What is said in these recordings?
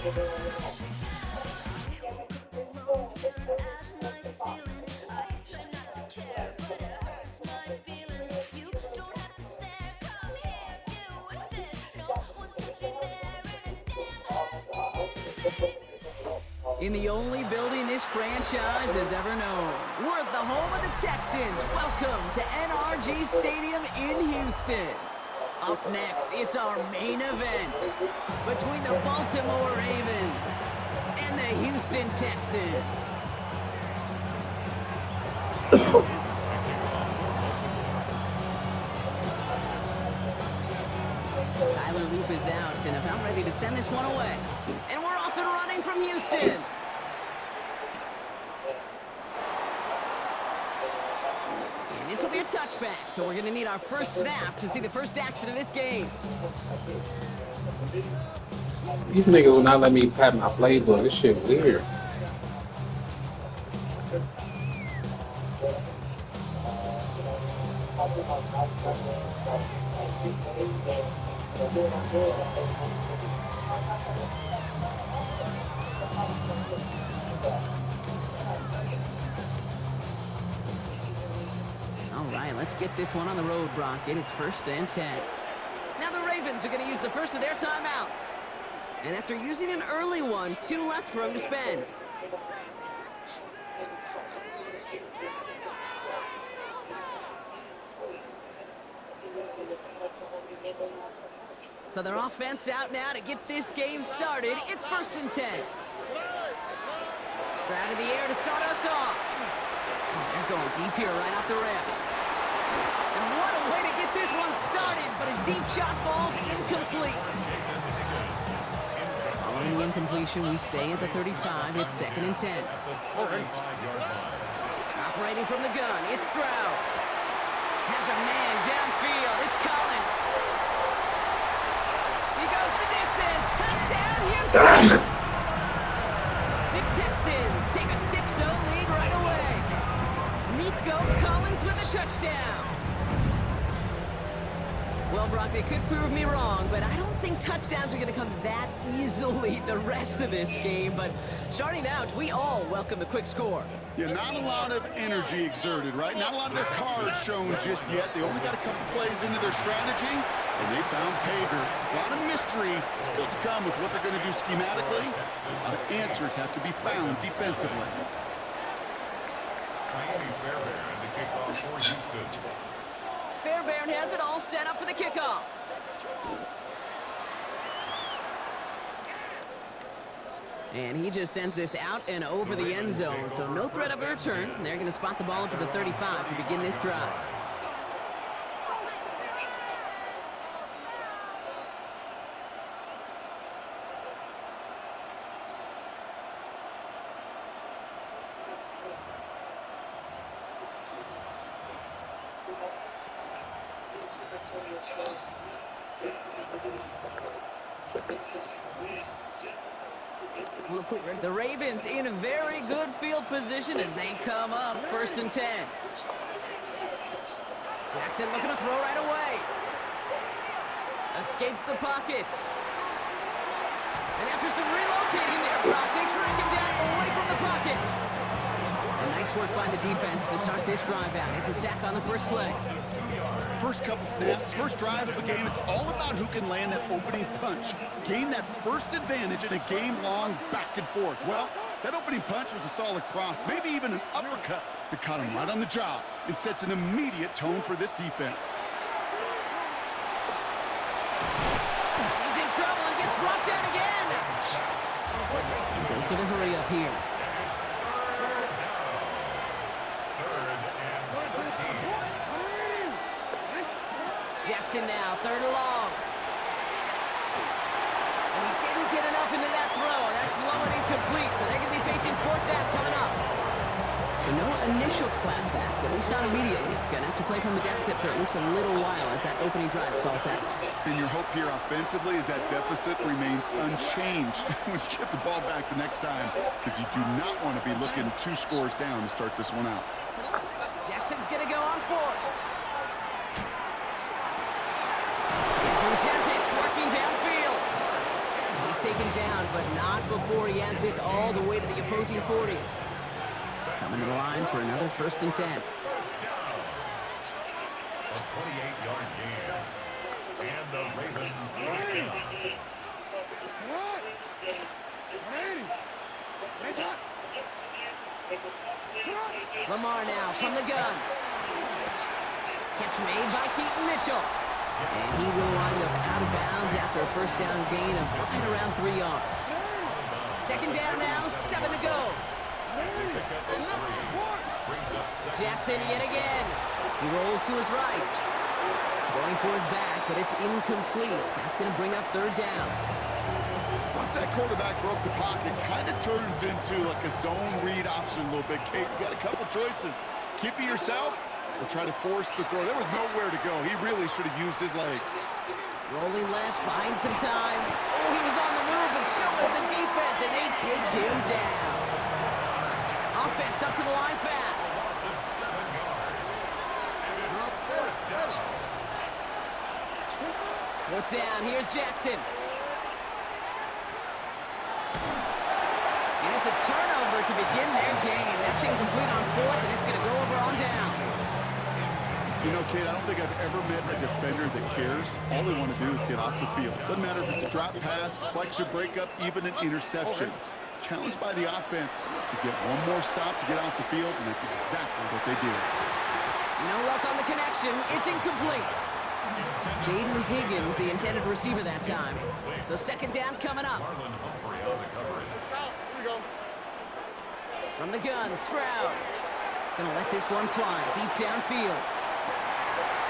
In the only building this franchise has ever known, we're at the home of the Texans. Welcome to NRG Stadium in Houston. Up next, it's our main event between the Baltimore Ravens and the Houston Texans. Tyler Loop is out and about ready to send this one away. And we're off and running from Houston. And this will be a touchback, so we're going to need our first snap to see the first action of this game. These niggas will not let me pat my playbook. This shit weird. All right, let's get this one on the road, Brock. It is 1st and 10. Now the Ravens are going to use the first of their timeouts. And after using an early one, 2 left for him to spend. So their offense out now to get this game started. It's 1st and 10. Stroud in the air to start us off. Oh, they're going deep here right off the rip. And what a way to get this one started, but his deep shot falls incomplete. Following the incompletion, we stay at the 35. It's 2nd and 10. Operating from the gun, it's Stroud. Has a man downfield. It's Collins. He goes the distance. Touchdown, Houston. The Texans take a 6-0 lead right away. Nico Collins with a touchdown. Well, Brock, they could prove me wrong, but I don't think touchdowns are going to come that easily the rest of this game. But starting out, we all welcome the quick score. Yeah, not a lot of energy exerted, right? Not a lot of their cards shown just yet. They only got a couple plays into their strategy, and they found pay dirt. A lot of mystery still to come with what they're going to do schematically. A lot of answers have to be found defensively. Fairbairn has it all set up for the kickoff. And he just sends this out and over the end zone. So no threat of a return. They're going to spot the ball up at the 35 to begin this drive. The Ravens in a very good field position as they come up 1st and 10. Jackson looking to throw right away. Escapes the pocket. And after some relocating there, Brock, they track him down away from the pocket. And nice work by the defense to start this drive out. It's a sack on the first play. First couple snaps, first drive of a game, it's all about who can land that opening punch. Gain that first advantage in a game-long back and forth. Well, that opening punch was a solid cross, maybe even an uppercut that caught him right on the job and sets an immediate tone for this defense. He's in trouble and gets brought down again. Dose of the hurry up here. Jackson now, 3rd and long. And he didn't get enough into that throw. That's low and incomplete, so they're going to be facing 4th down coming up. So no initial clapback, at least not immediately. Going to have to play from the deficit for at least a little while as that opening drive stalls out. And your hope here offensively is that deficit remains unchanged when you get the ball back the next time, because you do not want to be looking 2 scores down to start this one out. Jackson's going to go on 4th. Andrews has it, working downfield. He He's taken down, but not before he has this all the way to the opposing 40. Coming to the line for another 1st and 10. A 28-yard gain. And the Ravens first down. Lamar now from the gun. Catch made by Keaton Mitchell. And he will wind up out of bounds after a 1st down gain of right around 3 yards. 2nd down now, 7 to go. Jackson yet again. He rolls to his right. Going for his back, but it's incomplete. That's going to bring up 3rd down. Once that quarterback broke the pocket, kind of turns into like a zone read option a little bit. Kate, you got a couple choices. Keep it yourself or try to force the throw. There was nowhere to go. He really should have used his legs. Rolling left, buying some time. Oh, he was on the move, but so was the defense, and they take him down. Offense up to the line fast. 4th down, here's Jackson. And it's a turnover to begin their game. That's incomplete on 4th, and it's going to go over on downs. You know, Kate, I don't think I've ever met a defender that cares. All they want to do is get off the field. Doesn't matter if it's a drop pass, deflection, breakup, even an interception. Challenged by the offense to get one more stop to get off the field, and that's exactly what they do. No luck on the connection. It's incomplete. Jaden Higgins, the intended receiver that time. So 2nd down coming up. From the gun, Stroud. Gonna let this one fly deep downfield.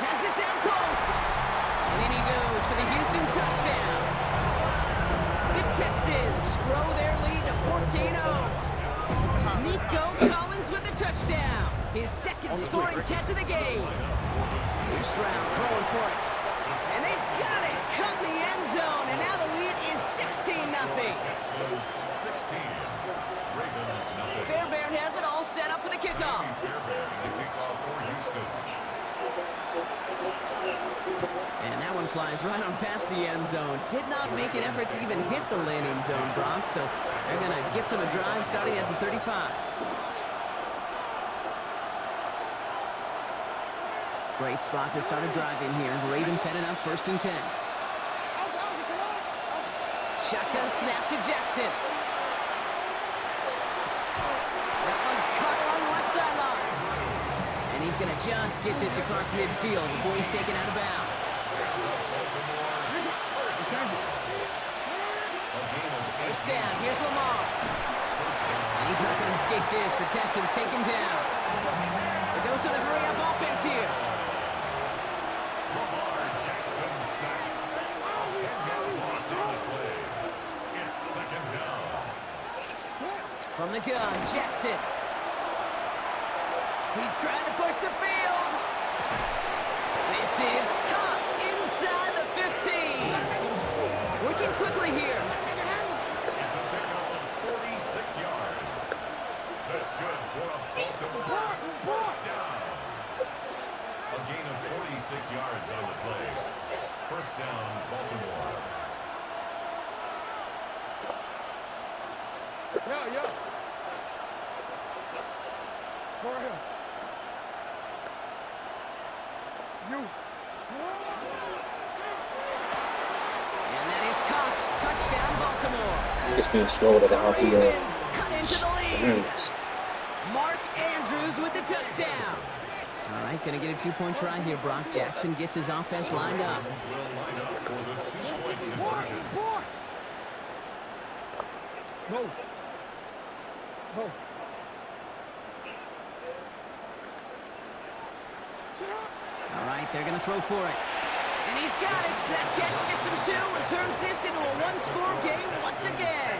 Has it down close. And in he goes for the Houston touchdown. The Texans grow their lead to 14-0. Nico Collins with the touchdown. His 2nd scoring catch of the game. Stroud throwing for it. And they've got it. Caught in the end zone. And now the lead is 16-0. Fairbairn has it all set up for the kickoff. And that one flies right on past the end zone. Did not make an effort to even hit the landing zone, Brock. So they're going to gift him a drive starting at the 35. Great spot to start a drive in here. Ravens heading up 1st and 10. Shotgun snap to Jackson. That one's caught along the left sideline. And he's going to just get this across midfield before he's taken out of bounds. First down, here's Lamar. And he's not going to escape this. The Texans take him down. The dose of the hurry-up offense here. From the gun, Jackson. He's trying to push the field. This is caught inside the 15. Working quickly here. It's a pickup of 46 yards. That's good for a Baltimore first down. A gain of 46 yards on the play. First down, Baltimore. Yeah. Go ahead. You. And that is caught. Touchdown, Baltimore. Just need to slow it down. Ravens cut into the lead. Mark Andrews with the touchdown. All right, going to get a 2-point try here. Brock Jackson gets his offense lined up. Will line up for the 2-point conversion. No. All right, they're going to throw for it. And he's got it. That catch gets him 2 and turns this into a 1-score game once again.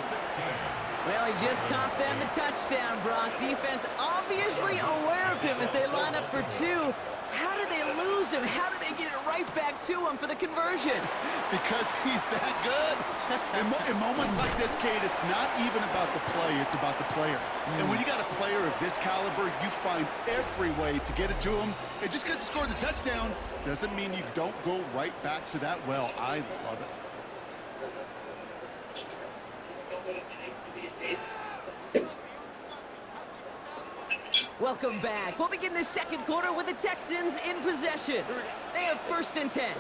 Well, he just caught them the touchdown, Brock. Defense obviously aware of him as they line up for 2. How did they lose him? How did they get it right back to him for the conversion? Because he's that good. In moments like this, Kate, it's not even about the play, it's about the player. And when you got a player of this caliber, you find every way to get it to him. And just because he scored the touchdown doesn't mean you don't go right back to that well. I love it. Welcome back. We'll begin the second quarter with the Texans in possession. They have 1st and 10.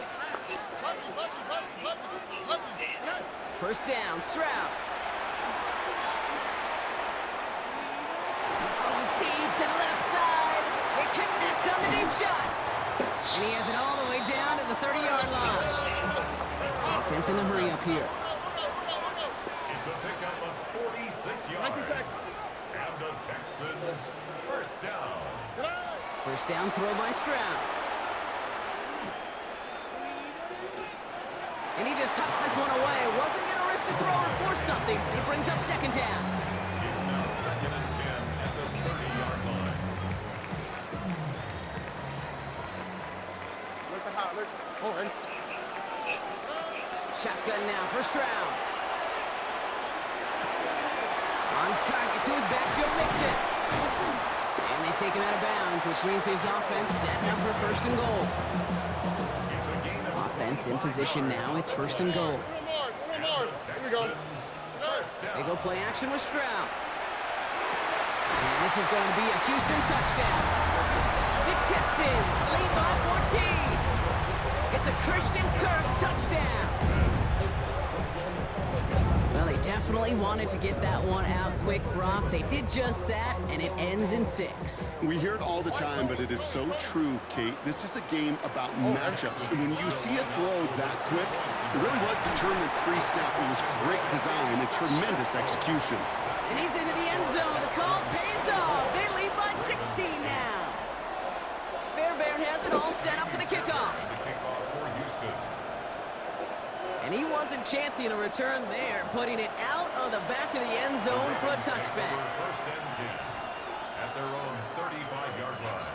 First down, Stroud. He's going deep to the left side. They connect on the deep shot. And he has it all the way down to the 30-yard line. Offense in the hurry up here. It's a pickup of 46 yards. And the Texans, first down. First down throw by Stroud. And he just hucks this one away. Wasn't going to risk a throw or force something. He brings up second down. It's now 2nd and 10 at the 30-yard line. Shotgun now for Stroud. On target to his back, Joe Mixon. And they take him out of bounds, which means his offense setting up for 1st and goal. It's a gain of Offense in position now. It's 1st and goal. Texans, first They down. go play action with Stroud. And this is going to be a Houston touchdown. The Texans lead by 14. It's a Christian Kirk touchdown. Well, they definitely wanted to get that one out quick, Brock. They did just that, and it ends in 6. We hear it all the time, but it is so true, Kate. This is a game about matchups. And when you see a throw that quick, it really was determined pre-snap. It was great design and tremendous execution. And he's into the end zone. The call pays off. They lead by 16 now. Fairbairn has it all set up for the kickoff. The kickoff for Houston. And he wasn't chancing a return there, putting it out of the back of the end zone for a touchback. First and 10 at their own 35-yard line.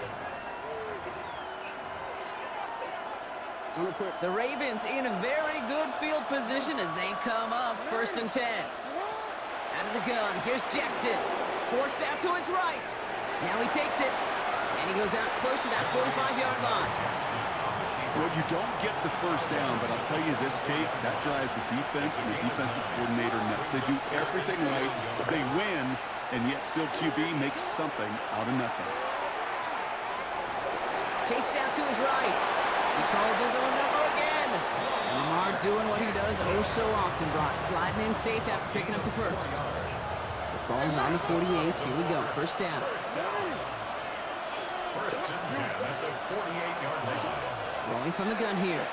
The Ravens in a very good field position as they come up 1st and 10. Out of the gun, here's Jackson. Forced out to his right. Now he takes it, and he goes out close to that 45-yard line. Well, you don't get the first down, but I'll tell you this, Kate, that drives the defense and the defensive coordinator nuts. They do everything right, they win, and yet still QB makes something out of nothing. Chased out to his right. He calls his own number again. And Lamar doing what he does oh so often, Brock. Sliding in safe after picking up the first. The ball's on the 48. Here we go. First down. First and 10 at the 48-yard line. Throwing from the gun here.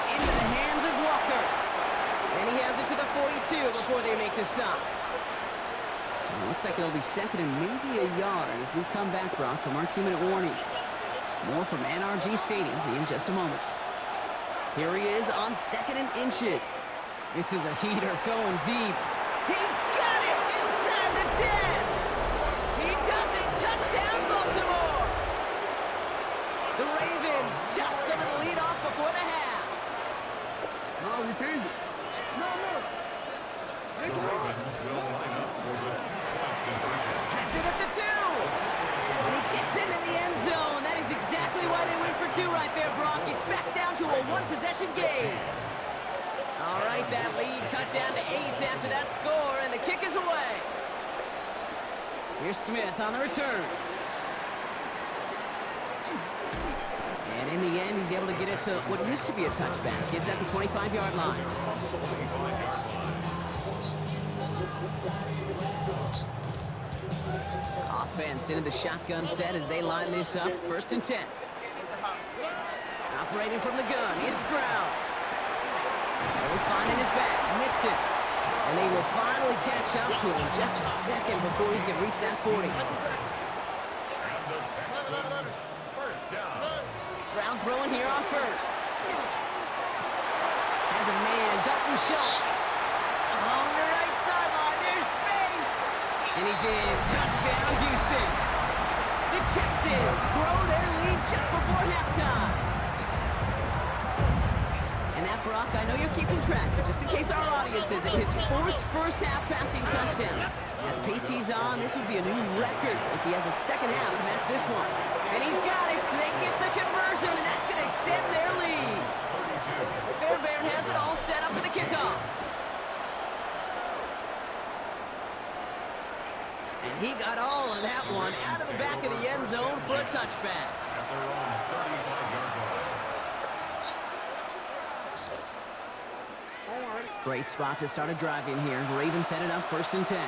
Into the hands of Walker. And he has it to the 42 before they make the stop. So it looks like it'll be 2nd and maybe a yard as we come back, Brock, from our 2-minute warning. More from NRG Stadium in just a moment. Here he is on 2nd and inches. This is a heater going deep. He's got it inside the 10. He does it. Touchdown, Baltimore. The Ravens chop some of the lead off before the half. No, we changed it. No. The Ravens will line up for the 2-point conversion. Has it at the 2. And he gets into the end zone. That is exactly why they went for 2 right there, Brock. It's back down to a 1-possession game. All right, that lead cut down to 8 after that score, and the kick is away. Here's Smith on the return. And in the end, he's able to get it to what used to be a touchback. It's at the 25-yard line. 25-yard line. Offense into the shotgun set as they line this up. 1st and 10. Operating from the gun, it's Stroud. They'll find in his back, Mixon. And they will finally catch up to him in just a second before he can reach that 40. And the Texans, first down. Stroud throwing here on 1st. Has a man, Dalton Schultz. Along the right sideline, there's space. And he's in. Touchdown, Houston. The Texans grow their lead just before halftime. And that, Brock, I know you're keeping track, but just in case our audience isn't, his 4th first-half passing touchdown. At the pace he's on, this would be a new record if he has a second half to match this one. And he's got it, so they get the conversion, and that's going to extend their lead. Fairbairn has it all set up for And he got all of that one out of the back of the end zone for a touchback. At their own 35-yard line. Great spot to start a drive in here. Ravens headed up 1st and 10.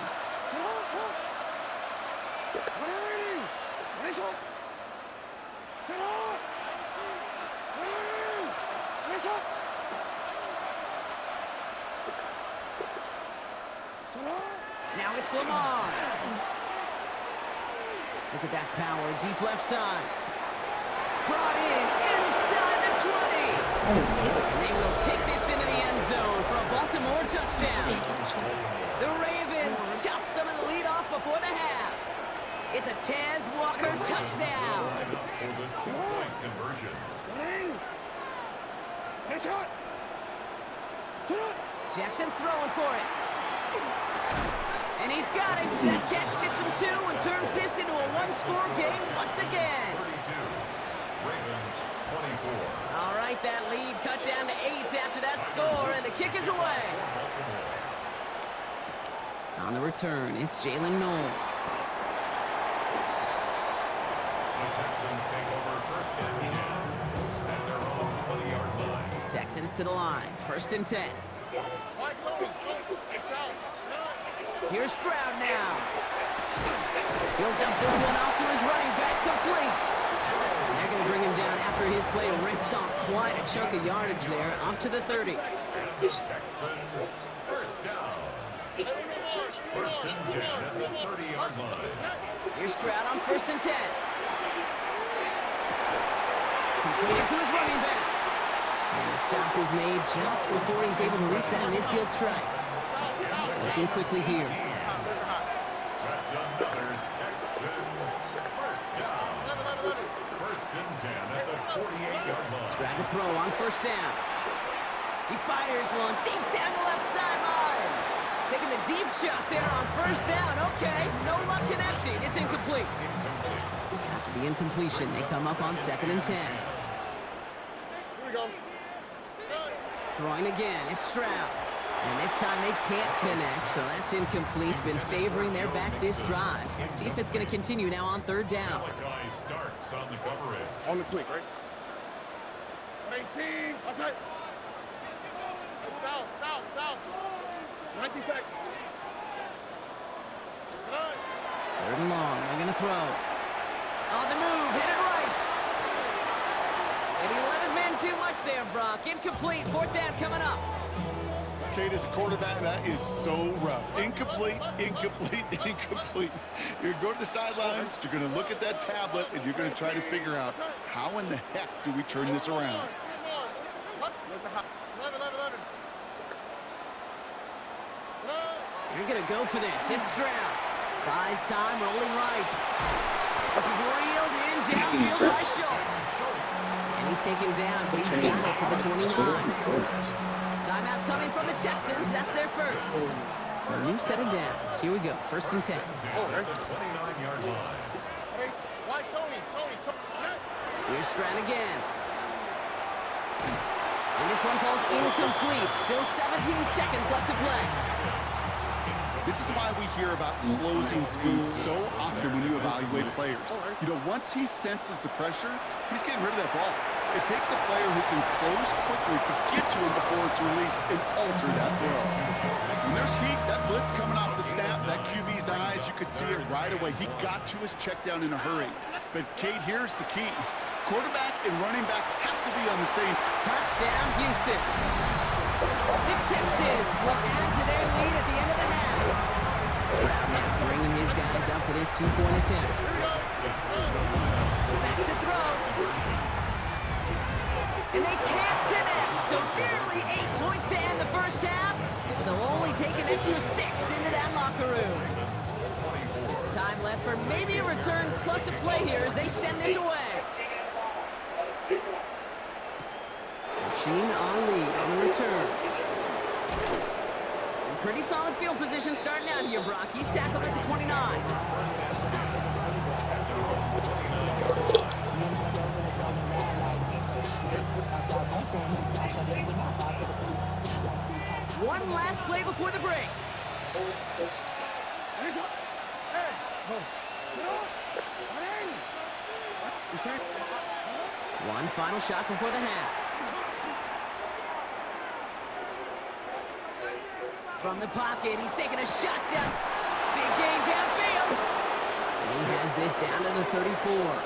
Now it's Lamar. Look at that power, deep left side. Brought in inside the 20. And they will take this into the end zone for a Baltimore touchdown. The Ravens chop some of the lead off before the half. It's a Taz Walker touchdown. For the 2-point conversion. Jackson throwing for it. And he's got it. That catch gets him 2 and turns this into a one-score game once again. 32. Ravens 24. All right, that lead cut down to 8 after that score, and the kick is away. On the return, it's Jalen Noel. The Texans take over 1st and 10 at their own 20-yard line. Texans to the line, 1st and 10. Here's Stroud now. He'll dump this one off to his running back, complete. And they're going to bring him down after his play rips off quite a chunk of yardage there, up to the 30. And the Texans, 1st down. 1st and 10 at the 30-yard line. Here's Stroud on 1st and 10. Completed to his running back. And the stop is made just before he's able to reach that midfield strike. Looking quickly here. That's another Texans 1st down. 1st and 10 at the 48-yard line. Stroud to throw on 1st down. He fires one deep down the left sideline. Taking the deep shot there on 1st down. Okay, no luck connecting. It's incomplete. After the incompletion, they come up on 2nd and 10. Throwing again, it's Stroud. And this time they can't connect, so that's incomplete. Been favoring their back this drive. Let's see if it's going to continue now on 3rd down. Malachi starts on the coverage. On the quick, right? 18. Outside. South. 19 seconds. 3rd and long, they're going to throw. On the move, hit it right. And he let his man too much there, Brock. Incomplete, 4th down coming up. Kate, as a quarterback, that is so rough. Incomplete. You're going to the sidelines, you're going to look at that tablet, and you're going to try to figure out how in the heck do we turn this around. You're going to go for this. It's Stroud. Buys time, rolling right. This is reeled in downfield by Schultz. And he's taken down, but he's got it to the 29. Timeout coming from the Texans. That's their first. So a new set of downs. Here we go. 1st and 10. At the 29-yard line. Here's Stroud again. And this one falls incomplete. Still 17 seconds left to play. This is why we hear about closing speed so often when you evaluate players. You know, once he senses the pressure, he's getting rid of that ball. It takes a player who can close quickly to get to him before it's released and alter that throw. When there's heat, that blitz coming off the snap, that QB's eyes, you could see it right away. He got to his check down in a hurry. But, Kate, here's the key. Quarterback and running back have to be on the same. Touchdown, Houston. The Texans will add to their lead at the end of the half. Stroud now bringing his guys up for this 2-point attempt. Back to throw. And they can't connect, so nearly 8 points to end the first half. But they'll only take an extra 6 into that locker room. Time left for maybe a return plus a play here as they send this away. Sheen Ali on the return. And pretty solid field position starting out here, Brock. He's tackled at the 29. One last play before the break. One final shot before the half. From the pocket, he's taking a shot down. Big gain downfield. And he has this down to the 34.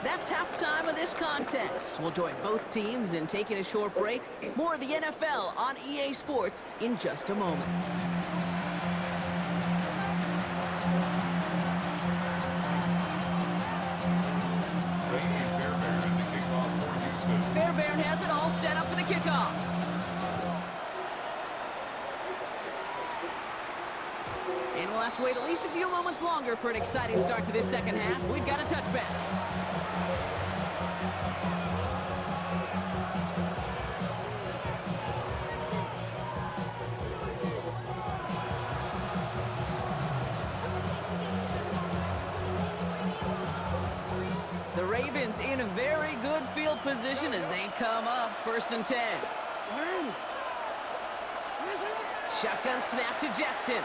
That's halftime of this contest. We'll join both teams in taking a short break. More of the NFL on EA Sports in just a moment. Fairbairn has it all set up for the kickoff. And we'll have to wait at least a few moments longer for an exciting start to this second half. We've got a touchback. The Ravens in a very good field position as they come up 1st and 10. Shotgun snap to Jackson.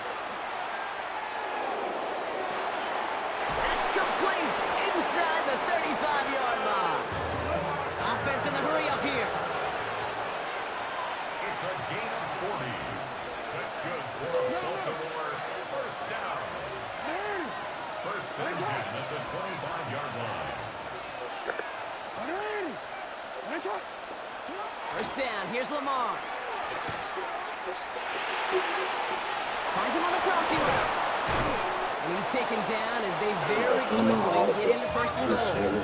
That's complete inside the 35-yard line. Offense in the hurry up here. It's a gain of 40. That's good for Baltimore. First down. First and 10 at the 25-yard line. First down, here's Lamar. Finds him on the crossing route. And he's taken down as they very quickly get into 1st and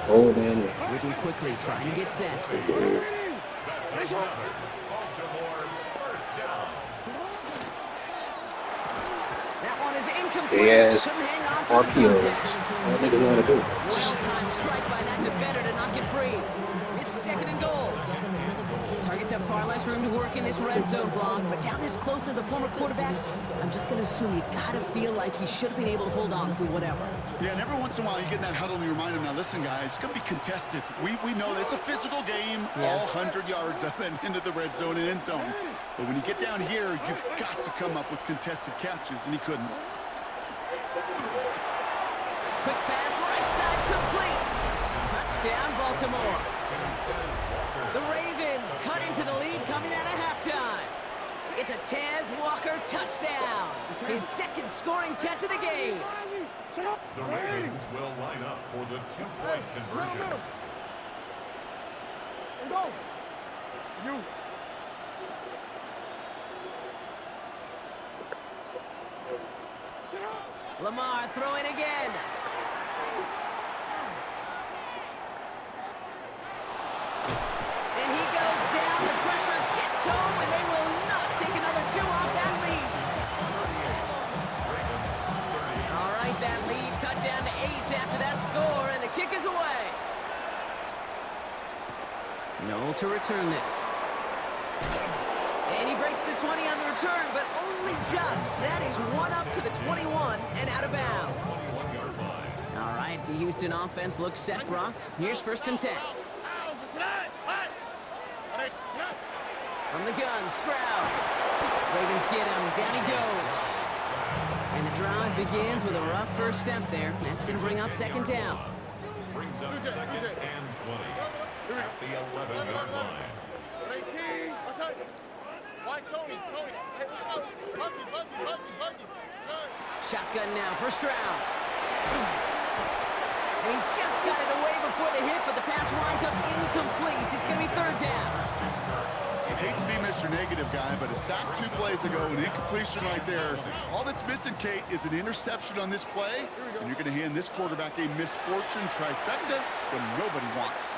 goal. Moving quickly, trying to get set. That's another Baltimore first down. That one is incomplete. Yes. Couldn't hang on All to the killed. contact. All niggas know how to do. Well-timed strike by that defender to knock it free. It's 2nd and goal. Targets have far less room to work in this red zone block, but down this close as a former quarterback, I'm just going to assume you got to feel like he should have been able to hold on through whatever. Yeah, and every once in a while you get in that huddle and you remind them, now listen, guys, it's going to be contested. We know this is a physical game, all 100 yards up and into the red zone and end zone. But when you get down here, you've got to come up with contested catches, and he couldn't. Quick pass, right side, complete. Touchdown, Baltimore. The Ravens cut into the lead coming out of halftime. It's a Taz Walker touchdown. His 2nd scoring catch of the game. The Ravens will line up for the two-point conversion. Lamar throwing again. And he goes down. The pressure gets home, and they will not take another 2 off that lead. All right, that lead cut down to 8 after that score, and the kick is away. No to return this. And he breaks the 20 on the return, but only just. That is one up to the 21 and out of bounds. All right, the Houston offense looks set, Brock. Here's 1st and 10. From the gun, Stroud. Ravens get him. Down he goes. And the drive begins with a rough first step there. That's going to bring up 2nd down. Brings up 2nd and 20 at the 11-yard line. Shotgun now for Stroud. And he just got it away before the hit, but the pass winds up incomplete. It's going to be 3rd down. I hate to be Mr. Negative guy, but a sack 2 plays ago, an incompletion right there. All that's missing, Kate, is an interception on this play, and you're going to hand this quarterback a misfortune trifecta that nobody wants.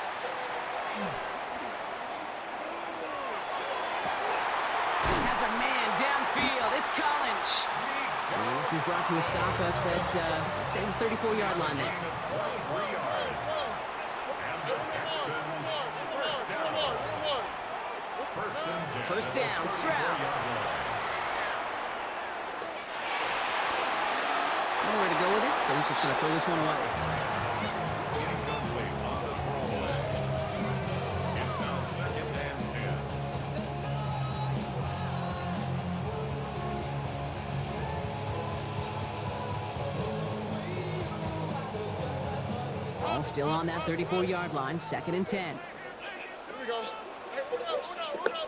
Has a man downfield. It's Collins. And this is brought to a stop up at the 34-yard line there. 23 yards. And the Texans first down. First and 10. First down, Stroud. Nowhere to go with it, so he's just going to throw this one away. Incomplete on the throwaway. It's now 2nd and 10. Ball still on that 34-yard line, 2nd and 10. Here we go. Hey, hold up.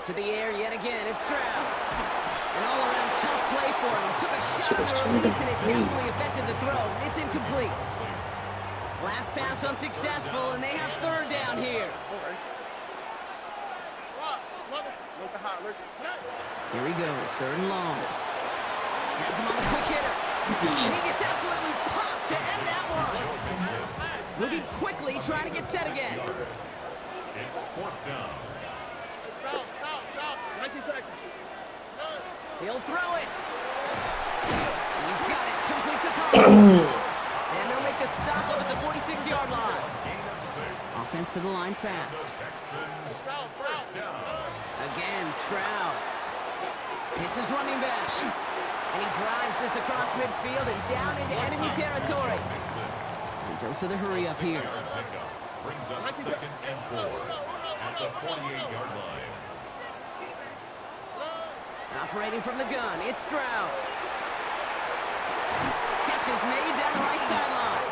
To the air yet again, it's Stroud. An all-around tough play for him. He took a shot on the release, and it definitely affected the throw. It's incomplete. Last pass unsuccessful, and they have 3rd down here. Here he goes, 3rd and long. Has him on the quick hitter. And he gets absolutely popped to end that one. Moving quickly, trying to get set again. It's 4th down. Stop. 19 Texas. He'll throw it. He's got it, complete to Collins. And they'll make the stop up at the 46-yard line. Gain of 6. Offense to the line fast. Texans, 1st down. Again, Stroud. Hits his running back. And he drives this across midfield and down into enemy territory. And dose of the hurry up here. 6-yard pickup brings up 2nd and 4 at the 48-yard line. Operating from the gun, it's Stroud. Catch is made down the right sideline.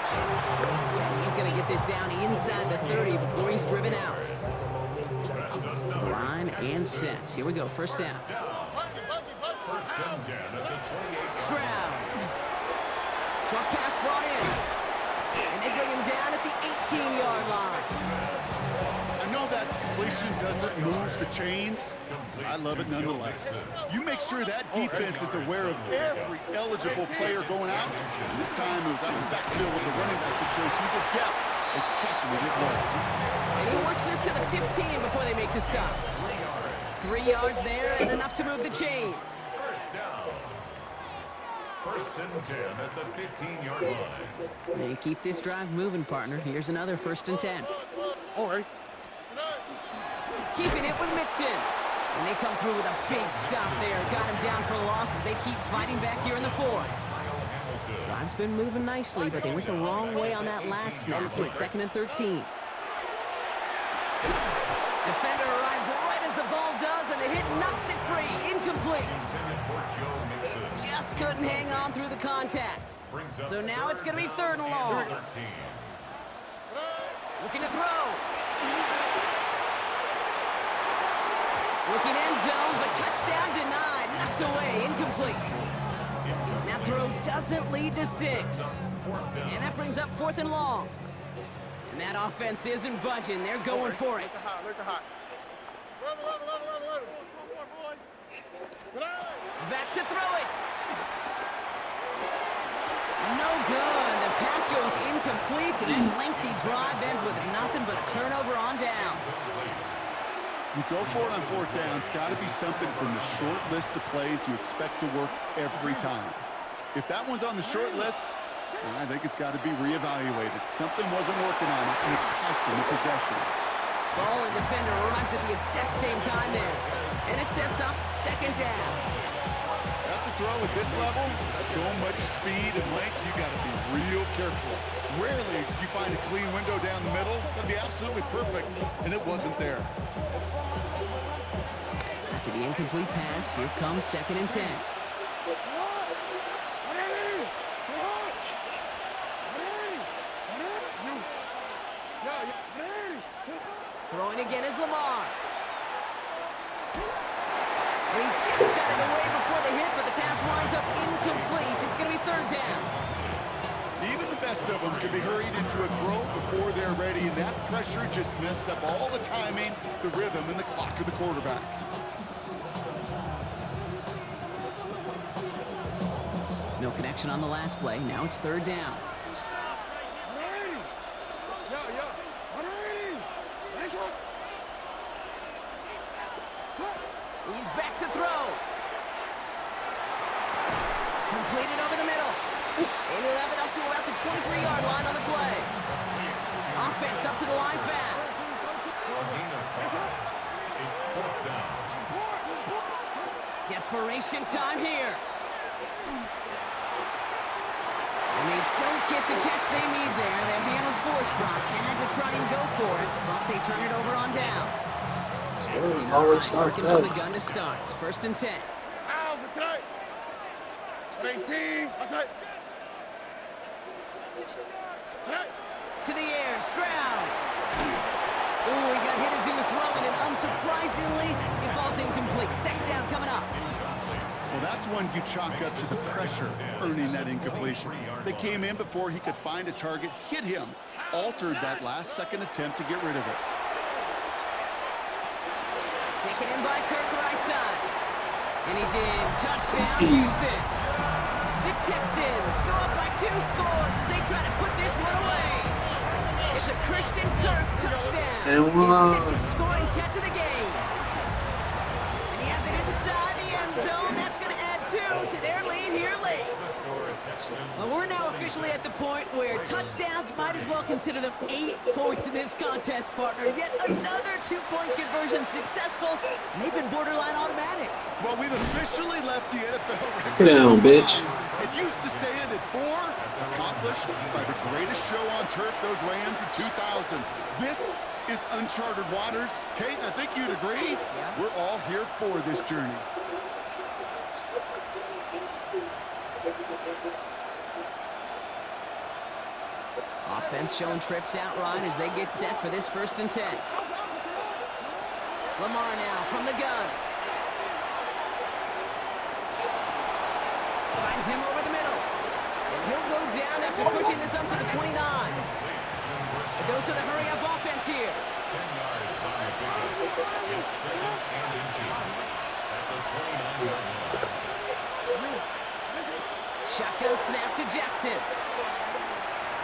And he's going to get this down inside the 30 before he's driven out. To the line and set. Here we go, 1st down. 1st and 10 at the 28. Stroud. Short pass brought in. And they bring him down at the 18-yard line. I know that completion doesn't move the chains. I love it nonetheless. You make sure that defense is aware of every eligible player going out. And this time it was out of the backfield with the running back that shows he's adept at catching it as well. And he works this to the 15 before they make the stop. 3 yards there and enough to move the chains. 1st down. 1st and 10 at the 15-yard line. They keep this drive moving, partner. Here's another 1st and 10. All right. Keeping it with Mixon. And they come through with a big stop there. Got him down for a loss as they keep fighting back here in the 4th. Drive's been moving nicely, but they went the wrong way on that last snap with 2nd and 13. Defender arrives right as the ball does, and the hit knocks it free. Incomplete. Just couldn't hang on through the contact. So now it's going to be 3rd and long. Looking to throw. Looking end zone, but touchdown denied. Knocked away, incomplete. That throw doesn't lead to 6. And that brings up 4th and long. And that offense isn't budging. They're going for it. Back to throw it. No good. The pass goes incomplete, and that lengthy drive ends with nothing but a turnover on downs. You go for it on 4th down. It's got to be something from the short list of plays you expect to work every time. If that one's on the short list, I think it's got to be reevaluated. Something wasn't working on it, and it cost them a possession. Ball and defender arrives at the exact same time there. And it sets up 2nd down. That's a throw at this level. So much speed and length, you got to be real careful. Rarely do you find a clean window down the middle. It's going to be absolutely perfect, and it wasn't there. After the incomplete pass, here comes 2nd and 10. Throwing again is Lamar. And he just got it away before the hit, but the pass winds up incomplete. It's going to be 3rd down. Even the best of them can be hurried into a throw before they're ready, and that pressure just messed up all the timing, the rhythm, and the clock of the quarterback. No connection on the last play. Now it's 3rd down. He's back to throw. Completed over the middle. And he'll have it up to about the 23-yard line on the play. Offense up to the line fast. It's 4th down. Desperation time here. And they don't get the catch they need there. Their hand was forced. Brock had to try and go for it, but they turn it over on downs. Always start Working from the that. gun to start. 1st and 10. Out, that's right. 18, that's right. To the air, Stroud. Ooh, he got hit as he was throwing, and unsurprisingly, it falls incomplete. Second down coming up. Well, that's one you chalk up to the pressure, earning that incompletion. They came in before he could find a target, hit him, altered that last-second attempt to get rid of it. Taken in by Kirk, right side. And he's in. Touchdown, Houston. The Texans go up by 2 scores as they try to put this one away. It's a Christian Kirk touchdown. His second scoring catch of the game. And he has it inside the end zone. That's going to add 2 to their lead here late. Well, we're now officially at the point where touchdowns might as well consider them 8 points in this contest, partner. Yet another 2-point conversion successful, and they've been borderline automatic. Well, we've officially left the NFL record. Get down, bitch. It used to stand at 4, accomplished by the greatest show on turf, those Rams in 2000. This is uncharted waters. Kate, I think you'd agree. We're all here for this journey. Offense showing trips out right as they get set for this 1st and 10. Lamar now from the gun. Finds him over the middle. And he'll go down after pushing this up to the 29. A dose of the hurry-up offense here. 10 yards on the big. It's 2nd and inches at the 29-yard line. Shotgun snap to Jackson.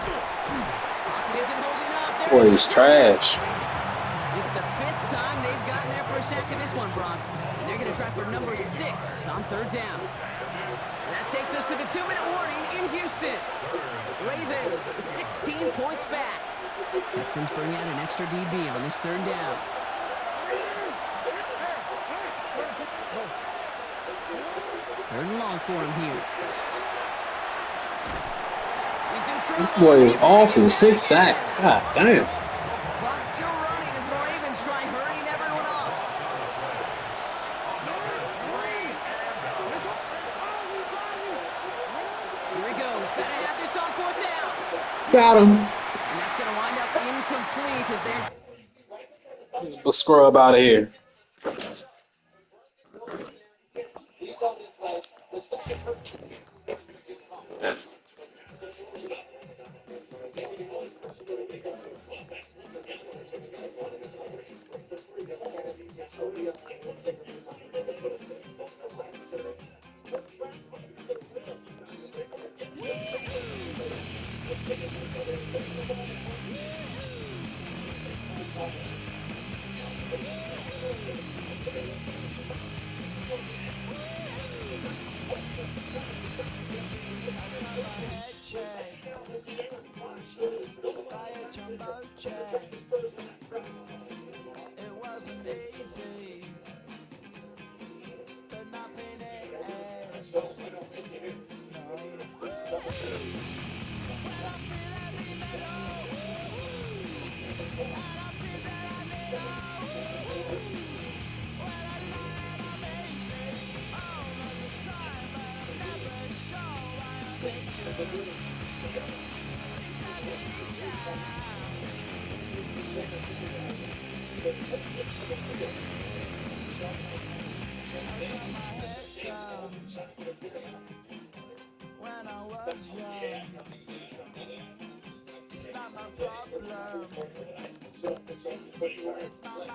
Pocket isn't holding up. There Boy, he's trash. It's the 5th time they've gotten there for a sack in this one, Brock. And they're going to try for number 6 on 3rd down. That takes us to the 2-minute warning in Houston. Ravens 16 points back. Texans bring out an extra DB on this 3rd down. Third and long for him here. He's in trouble. This boy is awful. 6 sacks. God damn. Clock's still running as the Ravens try hurrying everyone up. Here he goes. Gotta have this on 4th down. Got him. And that's gonna wind up incomplete as they're... Let's scrub out of here. It wasn't easy, but nothing is. When I was young, it's not my problem. It's not my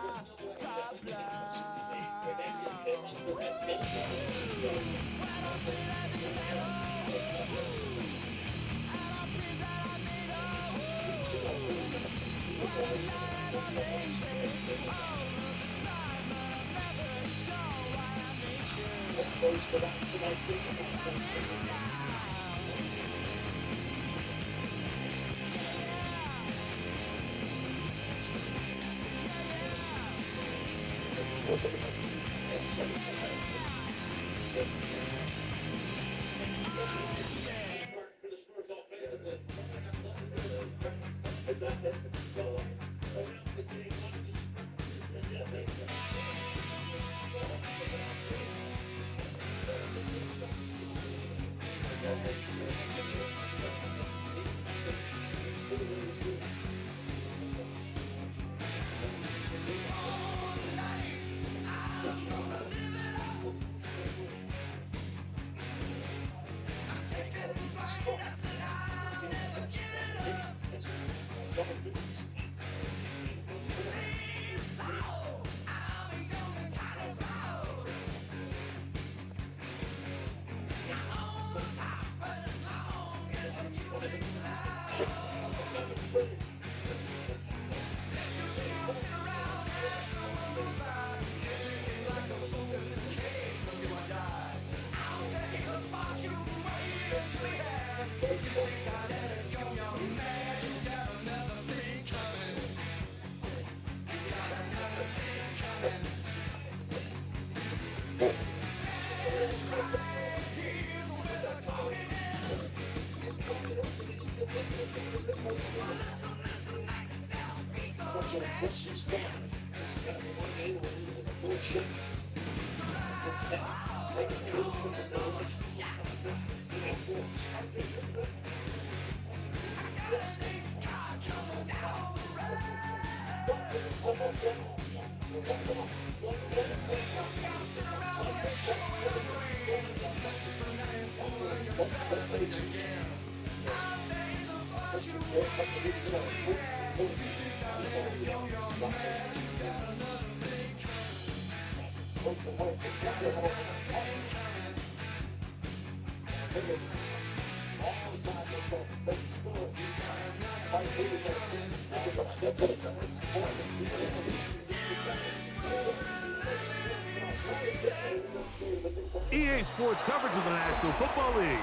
EA Sports coverage of the National Football League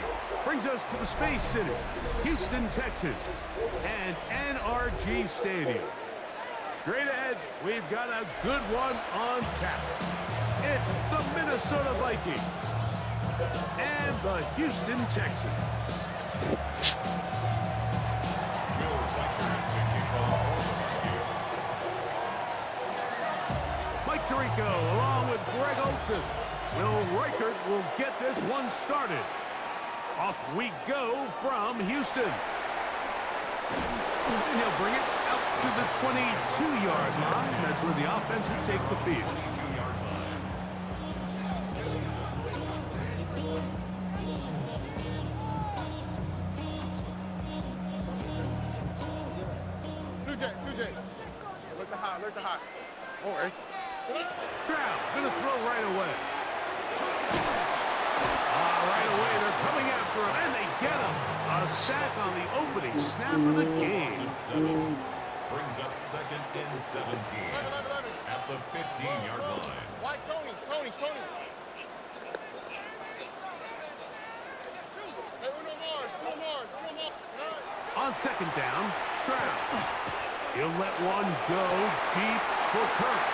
brings us to the Space City, Houston, Texas, and NRG Stadium. Straight ahead, we've got a good one on tap. It's the Minnesota Vikings and the Houston Texans. Mike Tirico along with Greg Olson. Will Reichert will get this one started. Off we go from Houston. And he'll bring it out to the 22-yard line. That's where the offense will take the field. 2J. Look the high. All right. Stroud gonna throw right away. Right away, they're coming after him, and they get him. A sack on the opening snap of the game. Brings up 2nd and 17 at the 15-yard line. Why Tony? Hey, no more. On 2nd down, Stroud. He'll let one go deep for Kirk.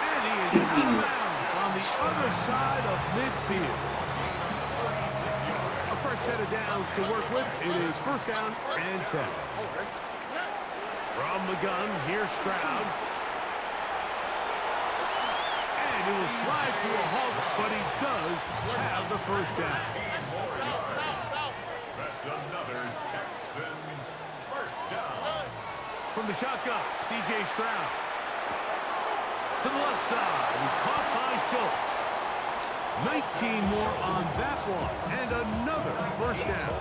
And he is out of bounds on the other side of midfield. A first set of downs to work with. It is 1st down and 10. From the gun, here's Stroud. And he will slide to a halt, but he does have the 1st down. That's another Texans 1st down. From the shotgun, C.J. Stroud. To the left side, and caught by Schultz. 19 more on that one, and another 1st down.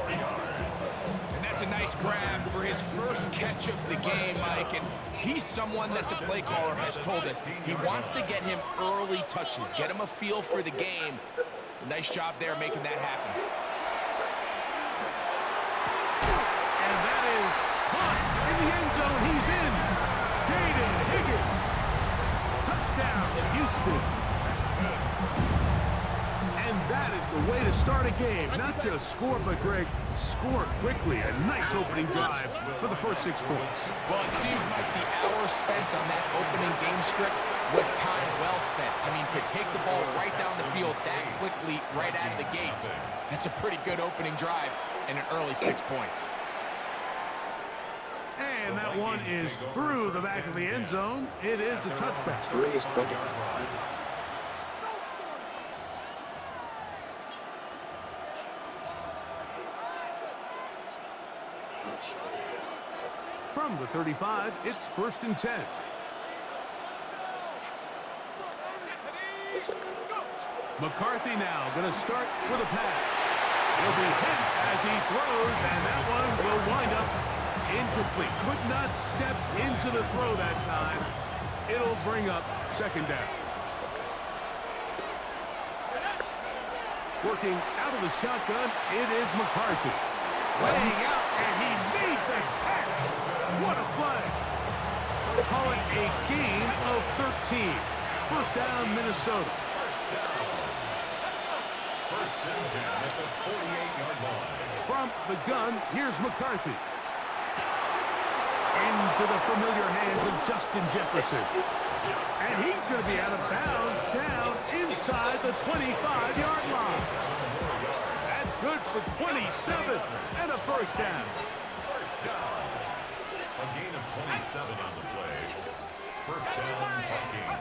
And that's a nice grab for his first catch of the game, Mike. And he's someone that the play caller has told us he wants to get him early touches, get him a feel for the game. Nice job there making that happen. And that is caught in the end zone. He's in. Jaden Higgins. Touchdown, Houston. And that is the way to start a game. Not just score, but Greg, score quickly. A nice opening drive for the first 6 points. Well, it seems like the hour spent on that opening game script was time well spent. I mean, to take the ball right down the field that quickly, right out of the gates, that's a pretty good opening drive and an early 6 points. And that one is through the back of the end zone. It is a touchback. From the 35, it's 1st and 10. McCarthy now going to start with a pass. He'll be hit as he throws, and that one will wind up Incomplete. Could not step into the throw that time. It'll bring up second down. Working out of the shotgun, it is McCarthy. Laying out, and he made the catch. What a play. Call it a gain of 13. First down, Minnesota. First and 10 at the 48-yard line. From the gun, here's McCarthy. Into the familiar hands of Justin Jefferson. And he's going to be out of bounds down inside the 25-yard line. That's good for 27 and a first down. First down. A gain of 27 on the play. First down, Vikings.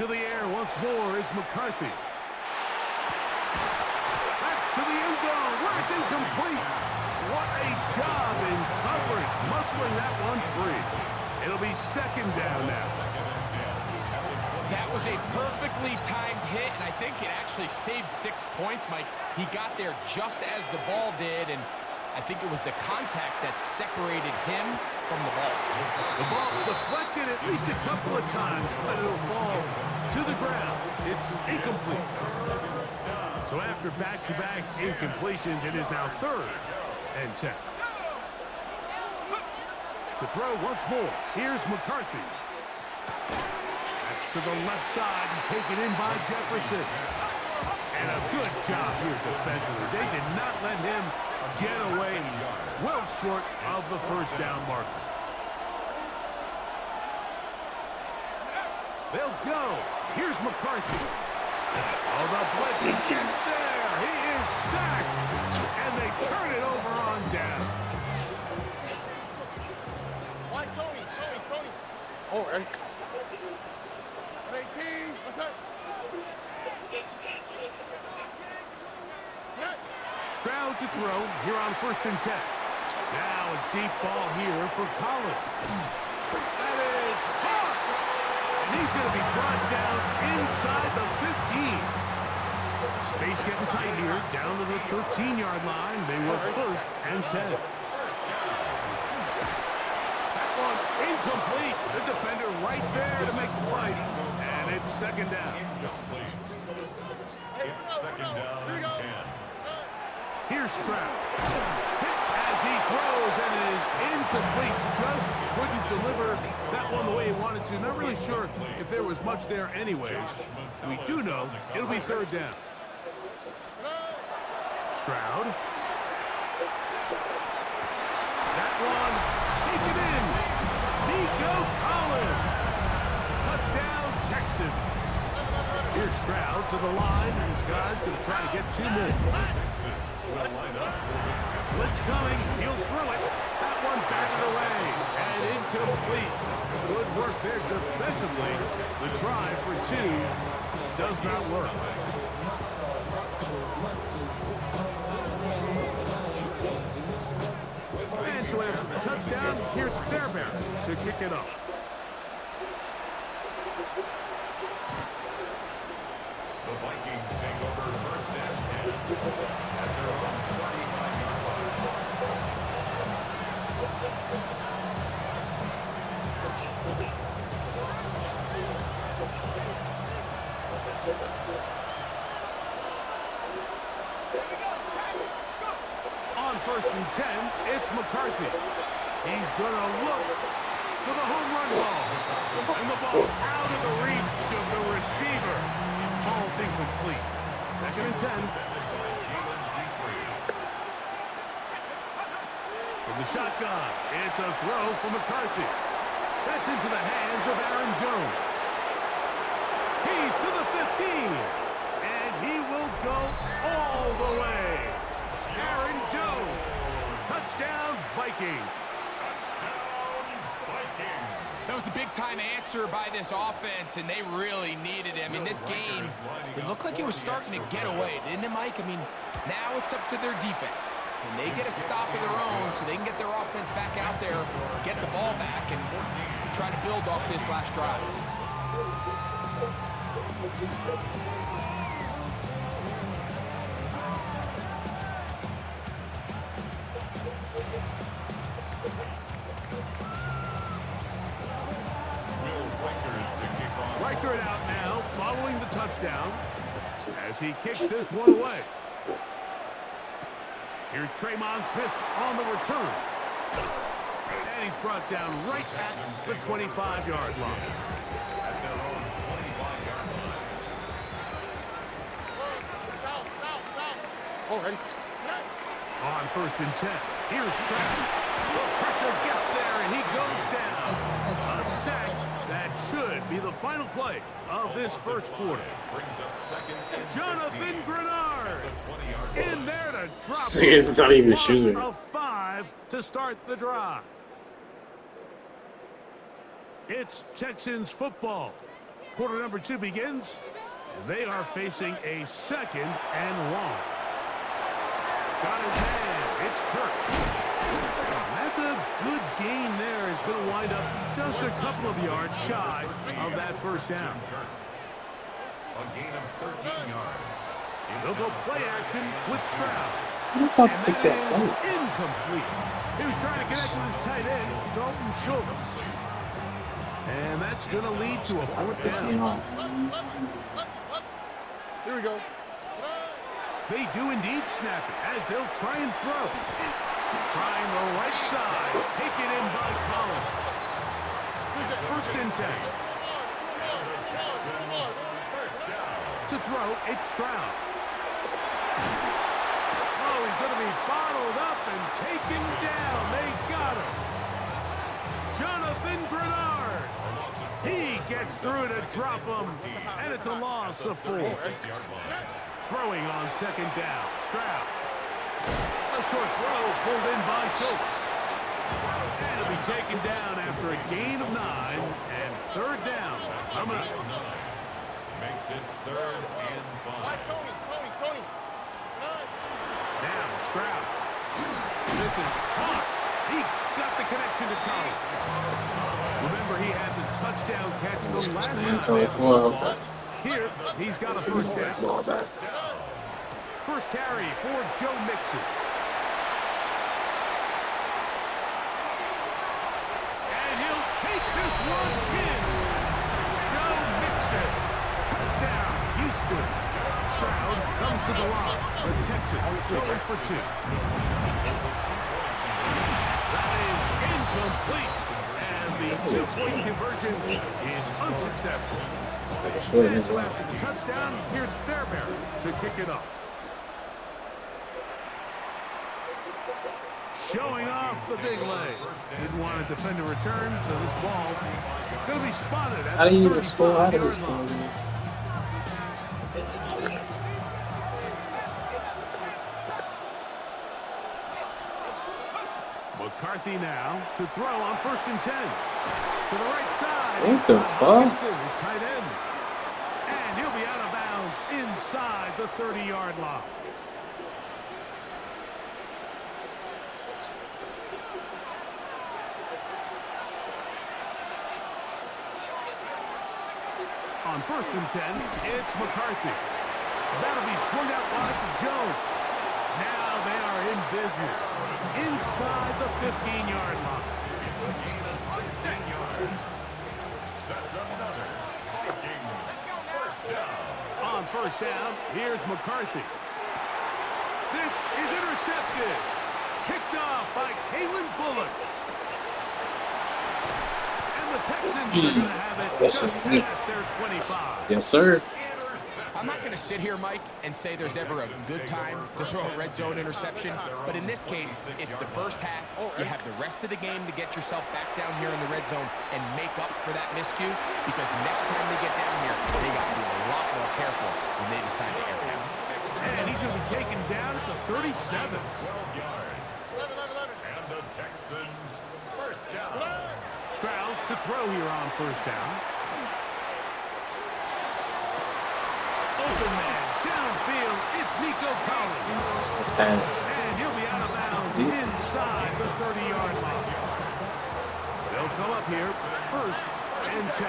To the air once more is McCarthy. That's to the end zone where it's incomplete. What a job in coverage, muscling that one free. It'll be second down now. That was a perfectly timed hit, and I think it actually saved 6 points, Mike. He got there just as the ball did, and I think it was the contact that separated him from the ball. The ball deflected at least a couple of times, but it'll fall to the ground. It's incomplete. So after back-to-back incompletions, it is now third and 10. To throw once more, here's McCarthy. That's to the left side and taken in by Jefferson. And a good job here defensively. They did not let him get away. He's well short of the first down marker. They'll go. Here's McCarthy. Oh, the blitz gets there. He is sacked. And they turn it over on down. Why, Tony? Oh, right. 18. What's up? Stroud to throw here on first and 10. Now a deep ball here for Collins. That is caught. And he's going to be brought down inside the 15. Space getting tight here, down to the 13-yard line. They work first and 10. That one incomplete. The defender right there to make the play. And it's second down. Incomplete. It's second down and 10. Here's Stroud. Hit as he throws, and it is incomplete. Just couldn't deliver that one the way he wanted to. Not really sure if there was much there anyways. We do know it'll be third down. Stroud. That one taken in. Nico Collins. Touchdown, Texans. Here's Stroud to the line. These guys going to try to get two more. Blitz coming. He'll throw it. That one batted away. And incomplete. Good work there defensively. The try for two does not work. And so after the touchdown, here's Fairbairn to kick it off. The Vikings take over first and 10 at their own 35-yard line. On first and 10, it's McCarthy. He's going to look for the home run ball. And the ball out of the reach of the receiver. Ball's incomplete. Second and 10. From the shotgun, it's a throw for McCarthy. That's into the hands of Aaron Jones. He's to the 15. And he will go all the way. Aaron Jones. Touchdown, Vikings. That was a big-time answer by this offense, and they really needed it. I mean, this game, it looked like it was starting to get away, didn't it, Mike? I mean, now it's up to their defense. Can they get a stop of their own so they can get their offense back out there, get the ball back, and try to build off this last drive? touchdown as he kicks this one away. Here's Tremon Smith on the return. And he's brought down right at the 25-yard line. At their own 25-yard line. Oh, ready? On 1st and 10, here's Stroud. The pressure gets there, and he goes down. A sack that should be the final play of this first quarter. Brings up second and Jonathan 15. Grenard The 20-yard in there to drop It's not even a loss shooter. of 5 to start the drive. It's Texans football. Quarter number 2 begins, and they are facing a 2nd and long. Got his hand. It's Kirk. That's a good gain there. It's going to wind up just a couple of yards shy of that first down. A gain of 13 yards. They'll go play action with Stroud. Who the fuck And picked that that is play? incomplete. He was trying to connect with his tight end, Dalton Schultz. And that's going to lead to a 4th down. Here we go. They do indeed snap it as they'll try and throw. Trying the right side. Taken in by Collins. 1st and 10. First down. To throw, it's Stroud. Oh, he's going to be bottled up and taken down. They got him. Jonathan Grenard. He gets through to drop him, and it's a loss of 4. 6-yard line. Throwing on 2nd down. Stroud. A short throw pulled in by Schultz. And it'll be taken down after a gain of 9 and 3rd down. Coming up. Makes it 3rd and 5. Tony. Now Stroud. This is caught. He got the connection to Collins. Remember, he had the touchdown catch the last time. they had the football. Here, he's got a 1st down. First carry for Joe Mixon. And he'll take this one in. Joe Mixon. Touchdown, Houston. Stroud comes to the line. The Texans going for 2. That is incomplete. And the 2-point conversion is unsuccessful. And so after the touchdown, here's Fairbairn to kick it up. Showing off the big leg. Didn't want to defend a return, so this ball going to be spotted at How do the you even score out of 35-yard this line. game? McCarthy now to throw on 1st and 10. To the right side. What the fuck? His tight end. And he'll be out of bounds inside the 30-yard line. On 1st and 10, it's McCarthy. That'll be swung out wide to Jones. Now they are in business inside the 15-yard line. It's a gain of 16 yards. That's another Vikings 1st down. On 1st down, here's McCarthy. This is intercepted. Picked off by Kalen Bullock. And the Texans are going to have it Yes, just sir. past their 25. Yes, sir. I'm not going to sit here, Mike, and say there's ever a good time to throw a red zone interception, but in this case, it's the first half. You have the rest of the game to get yourself back down here in the red zone and make up for that miscue, because next time they get down here, they got to be a lot more careful when they decide to air it out. And he's going to be taken down at the 37. 12 yards. And the Texans 1st down. Stroud to throw here on 1st down. Open man, downfield, it's Nico Collins. It's pass. And he'll be out of bounds inside the 30-yard line. They'll come up here, 1st and 10.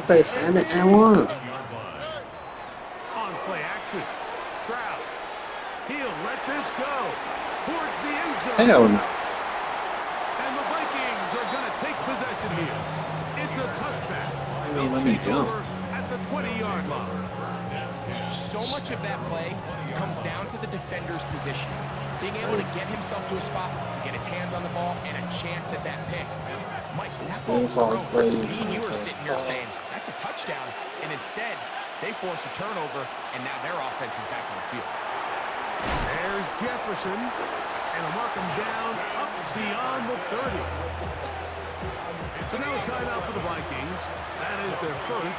Okay, 7 and 1. On play action, Stroud. He'll let this go towards the end zone. Hell no. And the Vikings are going to take possession here. It's a touchback. I mean, let me Take jump. over at the 20-yard line. So much of that play comes down to the defender's position. Being able to get himself to a spot, to get his hands on the ball, and a chance at that pick. Mike, that ball was thrown. Me and you are sitting here saying, that's a touchdown. And instead, they force a turnover, and now their offense is back on the field. There's Jefferson, and they'll mark him down up beyond the 30. So now a timeout for the Vikings. That is their first,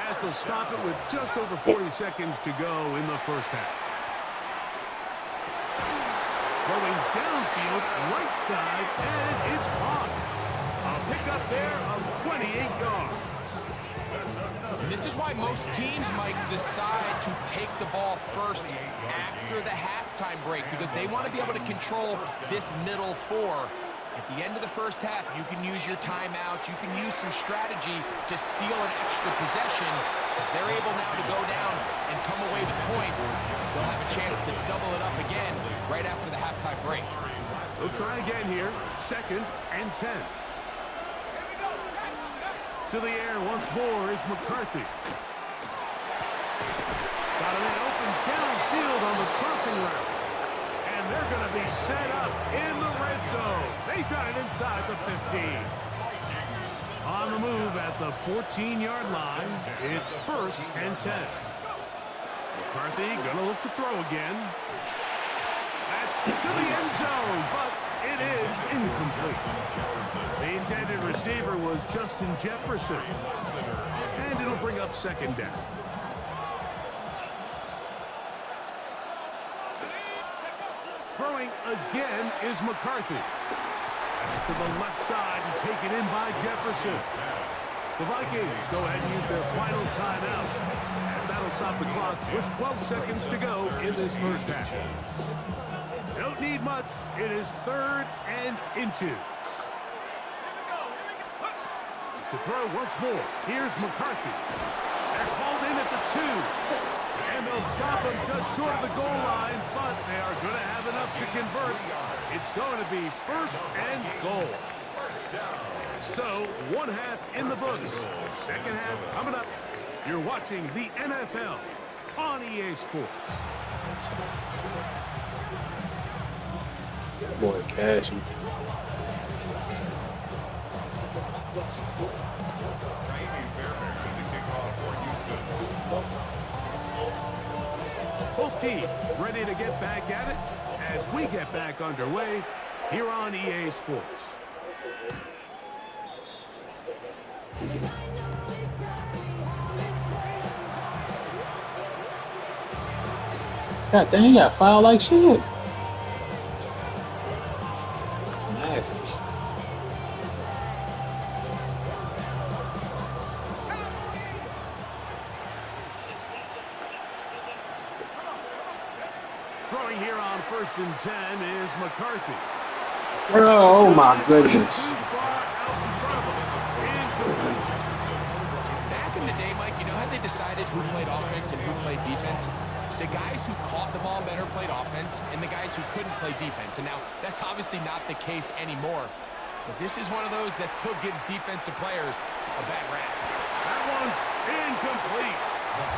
as they'll stop it with just over 40 seconds to go in the first half. Going downfield, right side, and it's caught. A pickup there of 28 yards. And this is why most teams might decide to take the ball first after the halftime break, because they want to be able to control this middle four. At the end of the first half, you can use your timeouts, you can use some strategy to steal an extra possession. If they're able now to go down and come away with points, they'll have a chance to double it up again right after the halftime break. They'll try again here, 2nd and 10. To the air once more is McCarthy. Got an open downfield on the crossing route. And they're going to be set up in the red zone. They've got it inside the 15. On the move at the 14-yard line, it's 1st and 10. McCarthy going to look to throw again. That's to the end zone, but it is incomplete. The intended receiver was Justin Jefferson. And it'll bring up 2nd down. Throwing again is McCarthy. That's to the left side and taken in by Jefferson. The Vikings go ahead and use their final timeout, as that'll stop the clock with 12 seconds to go in this first half. Don't need much. It is 3rd and inches. To throw once more, here's McCarthy. That's hauled in at the 2. And they'll stop him just short of the goal line, but they are going to have enough to convert. It's going to be 1st and goal. So, 1 half in the books. 2nd half coming up. You're watching the NFL on EA Sports. Boy, cash. Both teams ready to get back at it as we get back underway here on EA Sports. God dang, he got fouled like shit. That's nasty. Throwing here on 1st and 10 is McCarthy. Oh my goodness. Back in the day, Mike, you know how they decided who played offense and who played defense? The guys who caught the ball better played offense, and the guys who couldn't play defense. And now, that's obviously not the case anymore. But this is one of those that still gives defensive players a bad rap. That one's incomplete.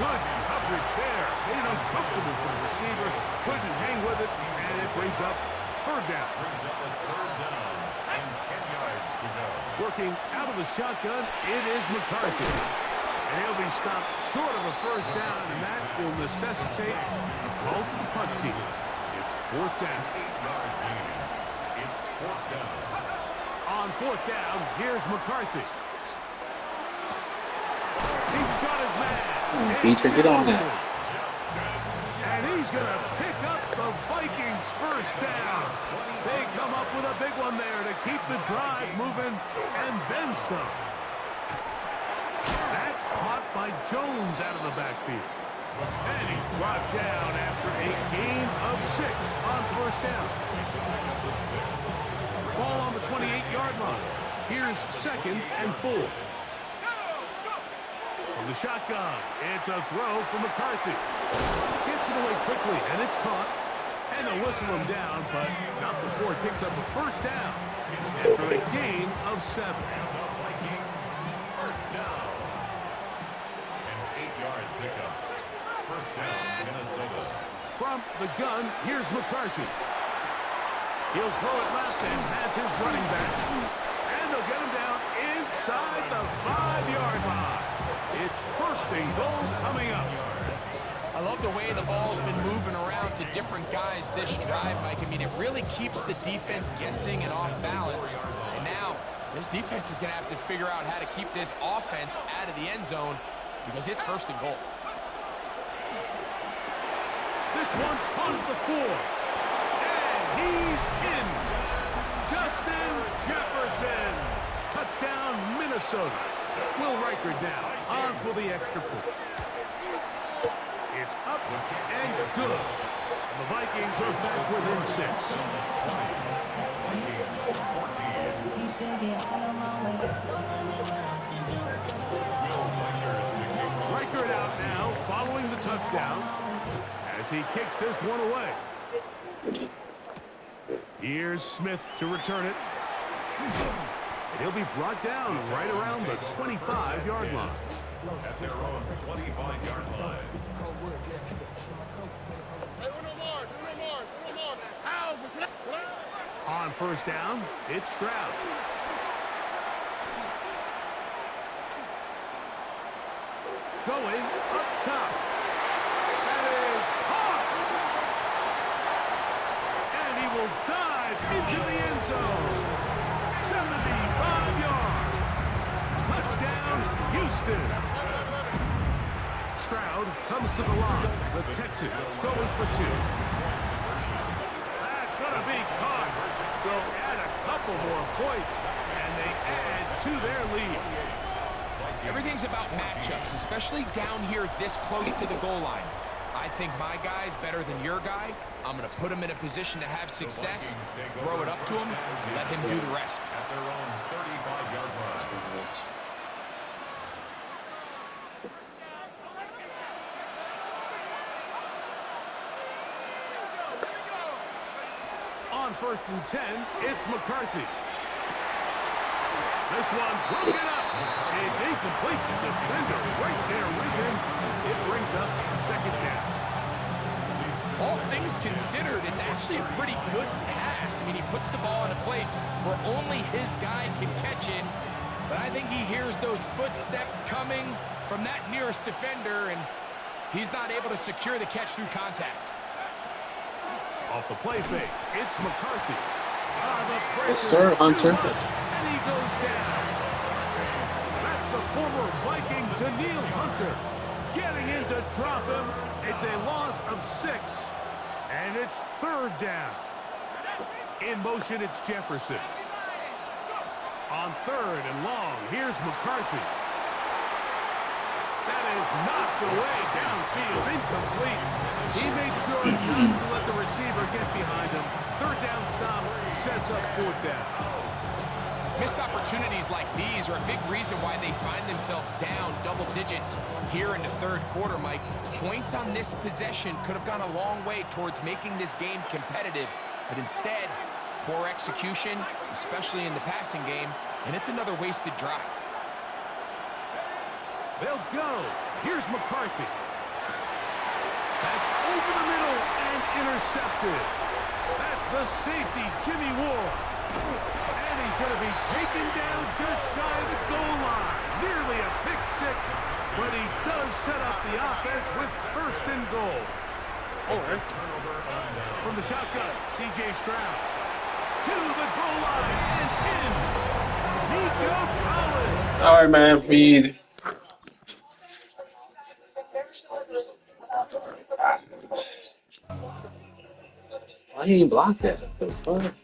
Good coverage there. Made it uncomfortable for the receiver. Couldn't hang with it, and it brings up 3rd down. And 10 yards to go. Working out of the shotgun, it is McCarthy. And he'll be stopped short of a 1st down, and that will necessitate a call to the punt team. It's 4th down. 8 yards gain. It's 4th down. On 4th down, here's McCarthy. He's got his man. Beecher, get on that. And he's going to pick up the Vikings' 1st down. They come up with a big one there to keep the drive moving, and then some. That's caught by Jones out of the backfield. And he's brought down after a gain of 6 on 1st down. Ball on the 28-yard line. Here's 2nd and 4. From the shotgun, it's a throw for McCarthy. Gets it away quickly, and it's caught. And they'll whistle him down, but not before he picks up a 1st down after a gain of 7. Vikings, 1st down. And From the gun, here's McCarthy. He'll throw it left and has his running back. And they'll get him down inside the 5-yard line. It's first and goal coming up. I love the way the ball's been moving around to different guys this drive, Mike. I mean, it really keeps the defense guessing and off balance. And now, this defense is going to have to figure out how to keep this offense out of the end zone because it's first and goal. This one on the 4. And he's in. Justin Jefferson. Touchdown, Minnesota. Will Reichard now on for the extra point. It's up and good. And the Vikings are back within 6. Reichard out now following the touchdown as he kicks this one away. Here's Smith to return it. And he'll be brought down right around the 25-yard line. At their own 25-yard line. Hey, uno more. Ow, On first down, it's Stroud. Going up top. That is caught. And he will dive into the end zone. 75 yards. Touchdown, Houston. Stroud comes to the line. The Texans going for 2. That's going to be caught. So add a couple more points, and they add to their lead. Everything's about matchups, especially down here this close to the goal line. I think my guy's better than your guy. I'm going to put him in a position to have success, throw it up to him, let him do the rest. At their own 35-yard line. On first and 10, it's McCarthy. This one broken up. It's incomplete. Defender right there with him. It brings up second down. All things considered, it's actually a pretty good pass. I mean, he puts the ball in a place where only his guy can catch it. But I think he hears those footsteps coming from that nearest defender, and he's not able to secure the catch through contact. Off the play fake, it's McCarthy. Yes, sir, Hunter. And he goes down. That's the former Viking, Daniil Hunter, getting in to drop him. It's a loss of 6, and it's third down. In motion, it's Jefferson. On third and long, here's McCarthy. That is knocked away downfield, incomplete. He made sure not to let the receiver get behind him. Third down stop sets up fourth down. Missed opportunities like these are a big reason why they find themselves down double digits here in the third quarter, Mike. Points on this possession could have gone a long way towards making this game competitive, but instead, poor execution, especially in the passing game, and it's another wasted drive. They'll go. Here's McCarthy. That's over the middle and intercepted. That's the safety, Jimmy Ward. And he's going to be taken down just shy of the goal line. Nearly a pick 6, but he does set up the offense with first and goal. All right. From the shotgun, C.J. Stroud. To the goal line and in. Nico Collins. All right, man. Be easy. Why he ain't blocked that? The fuck?